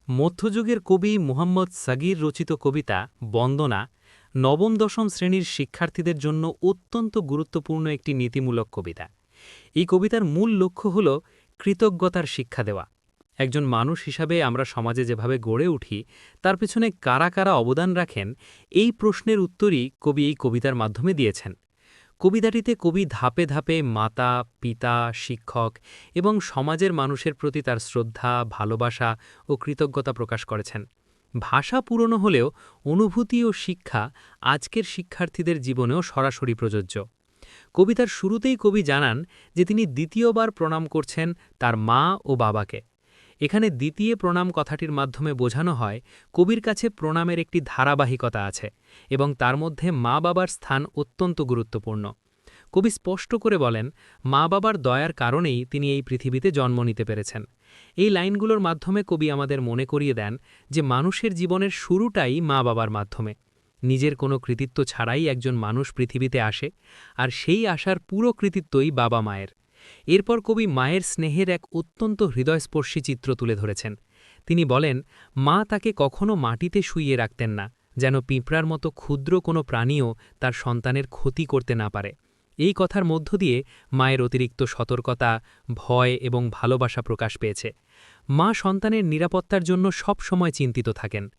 মধ্যযুগের কবি মুহাম্মদ সাগির রচিত কবিতা বন্দনা নবম-দশম শ্রেণীর শিক্ষার্থীদের জন্য অত্যন্ত গুরুত্বপূর্ণ একটি নীতিমূলক কবিতা। এই কবিতার মূল লক্ষ্য হল কৃতজ্ঞতার শিক্ষা দেওয়া। একজন মানুষ হিসাবে আমরা সমাজে যেভাবে গড়ে উঠি তার পেছনে কারা কারা অবদান রাখেন, এই প্রশ্নের উত্তরই কবি এই কবিতার মাধ্যমে দিয়েছেন। কবিতাটিতে কবি ধাপে ধাপে মাতা, পিতা, শিক্ষক এবং সমাজের মানুষের প্রতি তার শ্রদ্ধা, ভালোবাসা ও কৃতজ্ঞতা প্রকাশ করেছেন। ভাষা পুরনো হলেও অনুভূতি ও শিক্ষা আজকের শিক্ষার্থীদের জীবনেও সরাসরি প্রযোজ্য। কবিতার শুরুতেই কবি জানান যে তিনি দ্বিতীয়বার প্রণাম করছেন তার মা ও বাবাকে। এখানে দ্বিতীয় প্রণাম কথাটির মাধ্যমে বোঝানো হয় কবির কাছে প্রণামের একটি ধারাবাহিকতা আছে এবং তার মধ্যে মা বাবার স্থান অত্যন্ত গুরুত্বপূর্ণ। কবি স্পষ্ট করে বলেন, মা বাবার দয়ার কারণেই তিনি এই পৃথিবীতে জন্ম নিতে পেরেছেন। এই লাইনগুলোর মাধ্যমে কবি আমাদের মনে করিয়ে দেন যে মানুষের জীবনের শুরুটাই মা বাবার মাধ্যমে। নিজের কোনো কৃতিত্ব ছাড়াই একজন মানুষ পৃথিবীতে আসে, আর সেই আসার পুরো কৃতিত্বই বাবা মায়ের। এরপর কবি মায়ের স্নেহের এক অত্যন্ত হৃদয়স্পর্শী চিত্র তুলে ধরেছেন। তিনি বলেন, মা তাকে কখনো মাটিতে শুইয়ে রাখতেন না, যেন পিঁপড়ার মতো ক্ষুদ্র কোনো প্রাণীও তার সন্তানের ক্ষতি করতে না পারে। এই কথার মধ্য দিয়ে মায়ের অতিরিক্ত সতর্কতা, ভয় এবং ভালোবাসা প্রকাশ পেয়েছে। মা সন্তানের নিরাপত্তার জন্য সব সময় চিন্তিত থাকেন।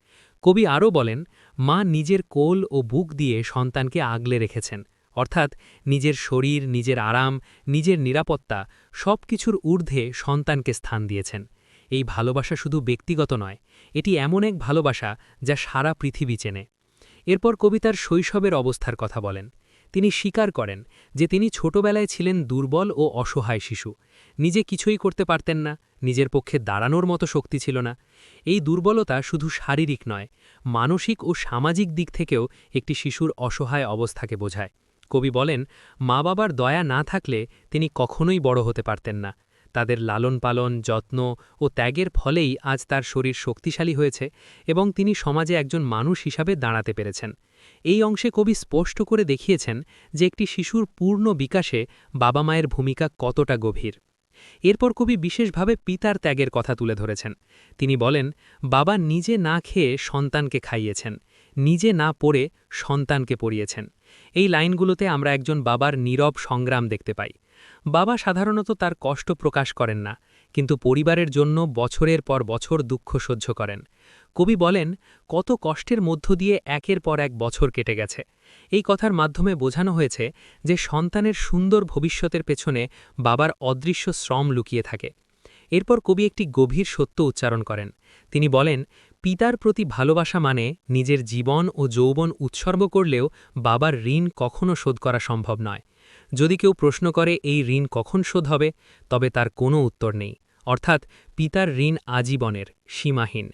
কবি আরও বলেন, মা নিজের কোল ও বুক দিয়ে সন্তানকে আগলে রেখেছেন, অর্থাৎ নিজের শরীর, নিজের আরাম, নিজের নিরাপত্তা সব কিছুর ঊর্ধ্বে সন্তানকে স্থান দিয়েছেন। এই ভালোবাসা শুধু ব্যক্তিগত নয়, এটি এমন এক ভালোবাসা যা সারা পৃথিবী চেনে। এরপর কবিতার শৈশবের অবস্থার কথা বলেন। তিনি স্বীকার করেন যে তিনি ছোটবেলায় ছিলেন দুর্বল ও অসহায় শিশু। নিজে কিছুই করতে পারতেন না, নিজের পক্ষে দাঁড়ানোর মতো শক্তি ছিল না। এই দুর্বলতা শুধু শারীরিক নয়, মানসিক ও সামাজিক দিক থেকেও একটি শিশুর অসহায় অবস্থাকে বোঝায়। কবি বলেন, মা বাবার দয়া না থাকলে তিনি কখনোই বড় হতে পারতেন না। তাদের লালন পালন, যত্ন ও ত্যাগের ফলেই আজ তার শরীর শক্তিশালী হয়েছে এবং তিনি সমাজে একজন মানুষ হিসাবে দাঁড়াতে পেরেছেন। এই অংশে কবি স্পষ্ট করে দেখিয়েছেন যে একটি শিশুর পূর্ণ বিকাশে বাবা মায়ের ভূমিকা কতটা গভীর। এরপর কবি বিশেষভাবে পিতার ত্যাগের কথা তুলে ধরেছেন। তিনি বলেন, বাবা নিজে না খেয়ে সন্তানকে খাইয়েছেন, নিজে না পড়ে সন্তানকে পড়িয়েছেন। এই লাইনগুলোতে আমরা একজন বাবার নীরব সংগ্রাম দেখতে পাই। বাবা সাধারণত তার কষ্ট প্রকাশ করেন না, কিন্তু পরিবারের জন্য বছরের পর বছর দুঃখ সহ্য করেন। কবি বলেন, কত কষ্টের মধ্য দিয়ে একের পর এক বছর কেটে গেছে। এই কথার মাধ্যমে বোঝানো হয়েছে যে সন্তানের সুন্দর ভবিষ্যতের পেছনে বাবার অদৃশ্য শ্রম লুকিয়ে থাকে। এরপর কবি একটি গভীর সত্য উচ্চারণ করেন। তিনি বলেন, পিতার প্রতি ভালোবাসা মানে নিজের জীবন ও যৌবন উৎসর্গ করলেও বাবার ঋণ কখনো শোধ করা সম্ভব নয়। যদি কেউ প্রশ্ন করে এই ঋণ কখন শোধ হবে, তবে তার কোনো উত্তর নেই। অর্থাৎ পিতার ঋণ আজীবনের, সীমাহীন।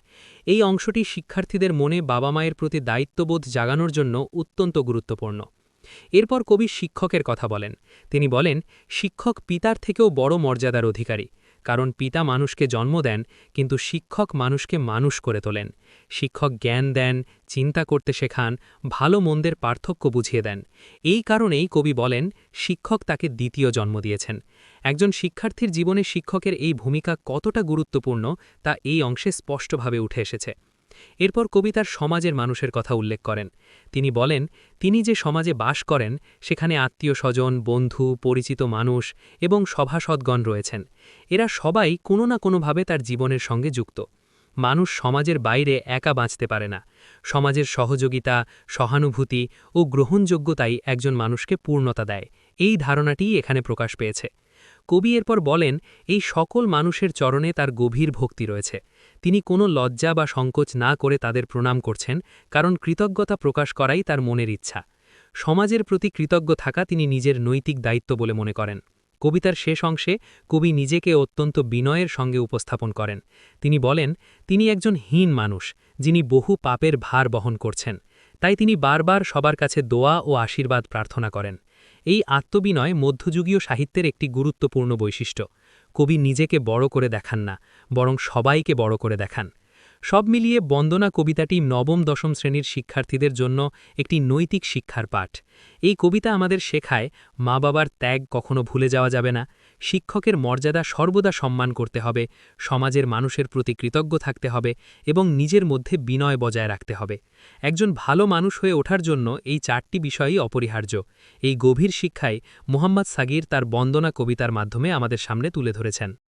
এই অংশটি শিক্ষার্থীদের মনে বাবা মায়ের প্রতি দায়িত্ববোধ জাগানোর জন্য অত্যন্ত গুরুত্বপূর্ণ। এরপর কবি শিক্ষকের কথা বলেন। তিনি বলেন, শিক্ষক পিতার থেকেও বড় মর্যাদার অধিকারী, কারণ পিতা মানুষকে জন্ম দেন, কিন্তু শিক্ষক মানুষকে মানুষ করে তোলেন। শিক্ষক জ্ঞান দেন, চিন্তা করতে শেখান, ভালো মন্দের পার্থক্য বুঝিয়ে দেন। এই কারণেই কবি বলেন, শিক্ষক তাকে দ্বিতীয় জন্ম দিয়েছেন। একজন শিক্ষার্থীর জীবনে শিক্ষকের এই ভূমিকা কতটা গুরুত্বপূর্ণ তা এই অংশে স্পষ্টভাবে উঠে এসেছে। এরপর কবি তার সমাজের মানুষের কথা উল্লেখ করেন। তিনি বলেন, তিনি যে সমাজে বাস করেন সেখানে আত্মীয় স্বজন, বন্ধু, পরিচিত মানুষ এবং সভাসদগণ রয়েছেন। এরা সবাই কোনো না কোনোভাবে তার জীবনের সঙ্গে যুক্ত। মানুষ সমাজের বাইরে একা বাঁচতে পারে না। সমাজের সহযোগিতা, সহানুভূতি ও গ্রহণযোগ্যতাই একজন মানুষকে পূর্ণতা দেয়। এই ধারণাটিই এখানে প্রকাশ পেয়েছে। কবি এরপর বলেন, এই সকল মানুষের চরণে তার গভীর ভক্তি রয়েছে। তিনি কোনো লজ্জা বা সংকোচ না করে তাদের প্রণাম করছেন, কারণ কৃতজ্ঞতা প্রকাশ করাই তার মনের ইচ্ছা। সমাজের প্রতি কৃতজ্ঞ থাকা তিনি নিজের নৈতিক দায়িত্ব বলে মনে করেন। কবিতার শেষ অংশে কবি নিজেকে অত্যন্ত বিনয়ের সঙ্গে উপস্থাপন করেন। তিনি বলেন, তিনি একজন হীন মানুষ, যিনি বহু পাপের ভার বহন করছেন। তাই তিনি বারবার সবার কাছে দোয়া ও আশীর্বাদ প্রার্থনা করেন। এই আত্মবিনয় মধ্যযুগীয় সাহিত্যের একটি গুরুত্বপূর্ণ বৈশিষ্ট্য। কবি নিজেকে বড় করে দেখান না, বরং সবাইকে বড় করে দেখান। সব মিলিয়ে বন্দনা কবিতাটি নবম-দশম শ্রেণীর শিক্ষার্থীদের জন্য একটি নৈতিক শিক্ষার পাঠ। এই কবিতা আমাদের শেখায়, মা বাবার ত্যাগ কখনো ভুলে যাওয়া যাবে না। শিক্ষকের মর্যাদা সর্বদা সম্মান করতে হবে, সমাজের মানুষের প্রতি কৃতজ্ঞ থাকতে হবে এবং নিজের মধ্যে বিনয় বজায় রাখতে হবে। একজন ভালো মানুষ হয়ে ওঠার জন্য এই 4টি বিষয়ই অপরিহার্য। এই গভীর শিক্ষাই মুহাম্মদ সাগির তার বন্দনা কবিতার মাধ্যমে আমাদের সামনে তুলে ধরেছেন।